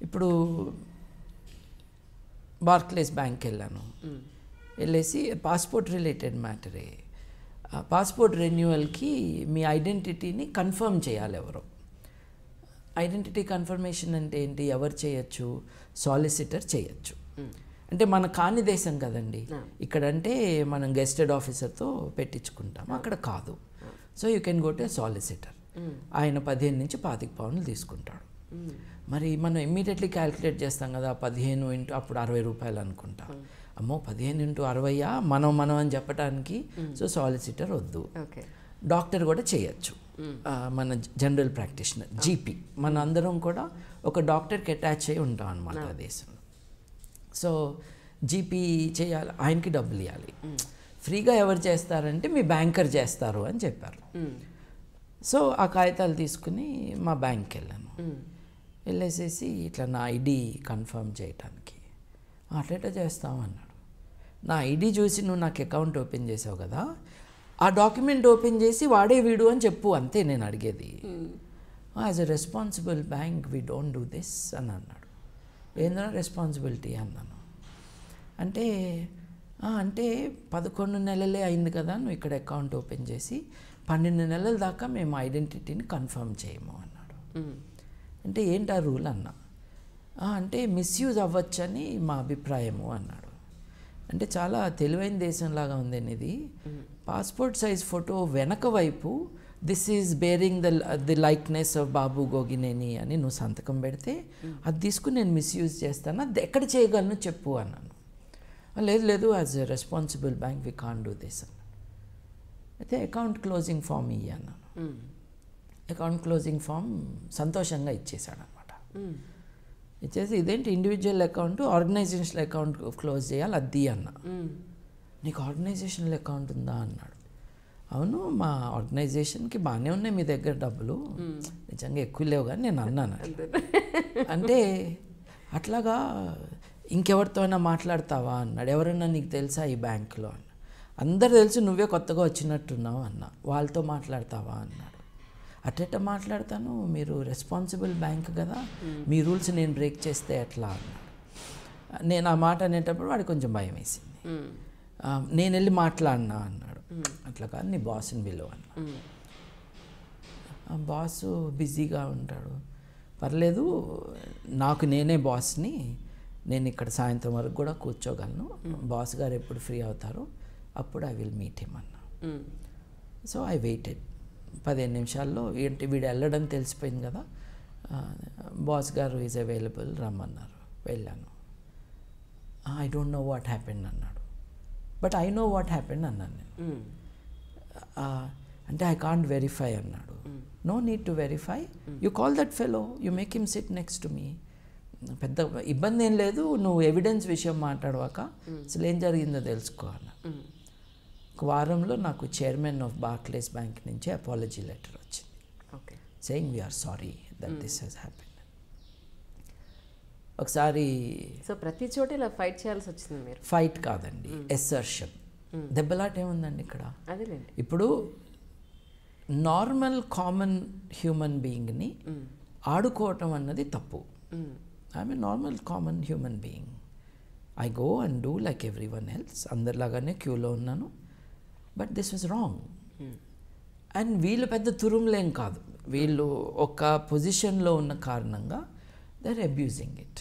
ఇప్పుడు Barclays bank వెళ్ళాను, వెళ్ళేసి పాస్పోర్ట్ రిలేటెడ్ మ్యాటరే. పాస్పోర్ట్ రెన్యువల్కి మీ ఐడెంటిటీని కన్ఫర్మ్ చేయాలి ఎవరో. ఐడెంటిటీ కన్ఫర్మేషన్ అంటే ఏంటి? ఎవరు చేయొచ్చు? సాలిసిటర్ చేయొచ్చు. అంటే మన కాని దేశం కదండి ఇక్కడ. అంటే మనం గెస్టెడ్ ఆఫీసర్తో పెట్టించుకుంటాం, అక్కడ కాదు. So you can go to solicitor. ఆయన 15 నుంచి 25 పౌండ్లు తీసుకుంటాడు. మరి మనం ఇమ్మీడియట్లీ క్యాలిక్యులేట్ చేస్తాం కదా, 15 ఇంటూ అప్పుడు 60 రూపాయలు అనుకుంటా. అమ్మో 15 ఇంటూ 60 మనం అని చెప్పడానికి. సో సాలిసిటర్ వద్దు. డాక్టర్ కూడా చేయొచ్చు, మన జనరల్ ప్రాక్టీషనర్, జీపీ. మన అందరం కూడా ఒక డాక్టర్కి అటాచ్ అయి ఉంటాం అన్నమాట ఆ దేశంలో. సో జీపీ చేయాలి, ఆయనకి డబ్బులు ఇవ్వాలి. ఫ్రీగా ఎవరు చేస్తారంటే మీ బ్యాంకర్ చేస్తారు అని చెప్పారు. సో ఆ కాగితాలు తీసుకుని మా బ్యాంక్కి వెళ్ళాను. వెళ్ళేసేసి ఇట్లా నా ఐడి కన్ఫర్మ్ చేయటానికి. అట్లా చేస్తామన్నాడు. నా ఐడి చూసి నువ్వు నాకు అకౌంట్ ఓపెన్ చేసావు కదా, ఆ డాక్యుమెంట్ ఓపెన్ చేసి వాడే వీడు అని చెప్పు, అంతే నేను అడిగేది. As a responsible bank we don't do this అని అన్నాడు. ఏంద్రా రెస్పాన్సిబిలిటీ అన్నాను. అంటే 11 నెలలే అయింది కదా నువ్వు ఇక్కడ అకౌంట్ ఓపెన్ చేసి, 12 నెలల దాకా మేము ఐడెంటిటీని కన్ఫర్మ్ చేయము అన్నాడు. అంటే ఏంటి ఆ రూల్ అన్నా. అంటే మిస్యూజ్ అవ్వచ్చని మా అభిప్రాయము అన్నాడు. అంటే చాలా తెలివైన దేశంలాగా ఉందని ఇది. పాస్పోర్ట్ సైజ్ ఫోటో వెనక వైపు this is bearing the likeness of Babu Gogineni అని నువ్వు సంతకం పెడితే అది తీసుకుని నేను మిస్యూజ్ చేస్తాను, అది ఎక్కడ చేయగలను చెప్పు అన్నాను. లేదు as a responsible bank we can do this అన్నాను. అయితే అకౌంట్ క్లోజింగ్ ఫామ్ అన్నాను. అకౌంట్ క్లోజింగ్ ఫామ్ సంతోషంగా ఇచ్చేసాడు అనమాట. ఇచ్చేసి ఇదేంటి individual account, organisational account close చేయాలి అది అన్న. నీకు ఆర్గనైజేషనల్ అకౌంట్ ఉందా అన్నాడు. అవును మా ఆర్గనైజేషన్కి బాగానే ఉన్నాయి మీ దగ్గర డబ్బులు, నిజంగా ఎక్కువ లేవు కానీ నేను అన్నాను. అంటే అట్లాగా ఇంకెవరితో అయినా మాట్లాడతావా అన్నాడు. ఎవరైనా నీకు తెలుసా ఈ బ్యాంకులో అన్న. అందరు తెలుసు, నువ్వే కొత్తగా వచ్చినట్టున్నావు అన్న. వాళ్ళతో మాట్లాడతావా అన్నాడు. అట్ట మాట్లాడతాను, మీరు రెస్పాన్సిబుల్ బ్యాంక్ కదా, మీ రూల్స్ నేను బ్రేక్ చేస్తే ఎట్లా అన్నాడు. నేను ఆ మాట అనేటప్పుడు వాడికి కొంచెం భయం వేసింది. నేను వెళ్ళి మాట్లాడినా అన్నాడు. అట్లా కాదు నీ బాస్ని పిలువ అన్నా. బాస్ బిజీగా ఉంటాడు, పర్లేదు నాకు నేనే బాస్ని, నేను ఇక్కడ సాయంత్రం వరకు కూడా కూర్చోగలను, బాస్ గారు ఎప్పుడు ఫ్రీ అవుతారో అప్పుడు ఐ విల్ మీట్ హిమ్ అన్నా. So I weighted. 15 నిమిషాల్లో ఏంటి వీడు వెళ్ళడం తెలిసిపోయింది కదా, బాస్ గారు ఈజ్ అవైలబుల్ రమ్మన్నారు. వెళ్ళాను. I don't know what happened అన్నాడు. But I know what happened అన్నాను నేను. అంటే ఐ కాంట్ వెరిఫై అన్నాడు. No need to verify, you call that fellow, you make him sit next to me. పెద్ద ఇబ్బంది ఏం లేదు, నువ్వు ఎవిడెన్స్ విషయం మాట్లాడవాక అసలు ఏం జరిగిందో తెలుసుకో అన్న. ఒక వారంలో నాకు చైర్మన్ ఆఫ్ బార్క్లేస్ బ్యాంక్ నుంచి అపాలజీ లెటర్ వచ్చింది. Saying we are sorry that this has happened. ఒకసారి సో ప్రతి చోట ఇలా ఫైట్ చేయాల్సి వచ్చింది మీరు? ఫైట్ కాదండి, ఎస్సర్షన్. దెబ్బలాట ఏముందండి ఇక్కడ? ఇప్పుడు నార్మల్ కామన్ హ్యూమన్ బీయింగ్ని ఆడుకోవటం అన్నది తప్పు. I'm a normal common human being. I go and do like everyone else, అందరిలాగానే క్యూలో ఉన్నాను. But this was wrong. And వీళ్ళు పెద్ద తురుములేం కాదు, వీళ్ళు ఒక పొజిషన్లో ఉన్న కారణంగా దే ఆర్ అబ్యూజింగ్ ఇట్.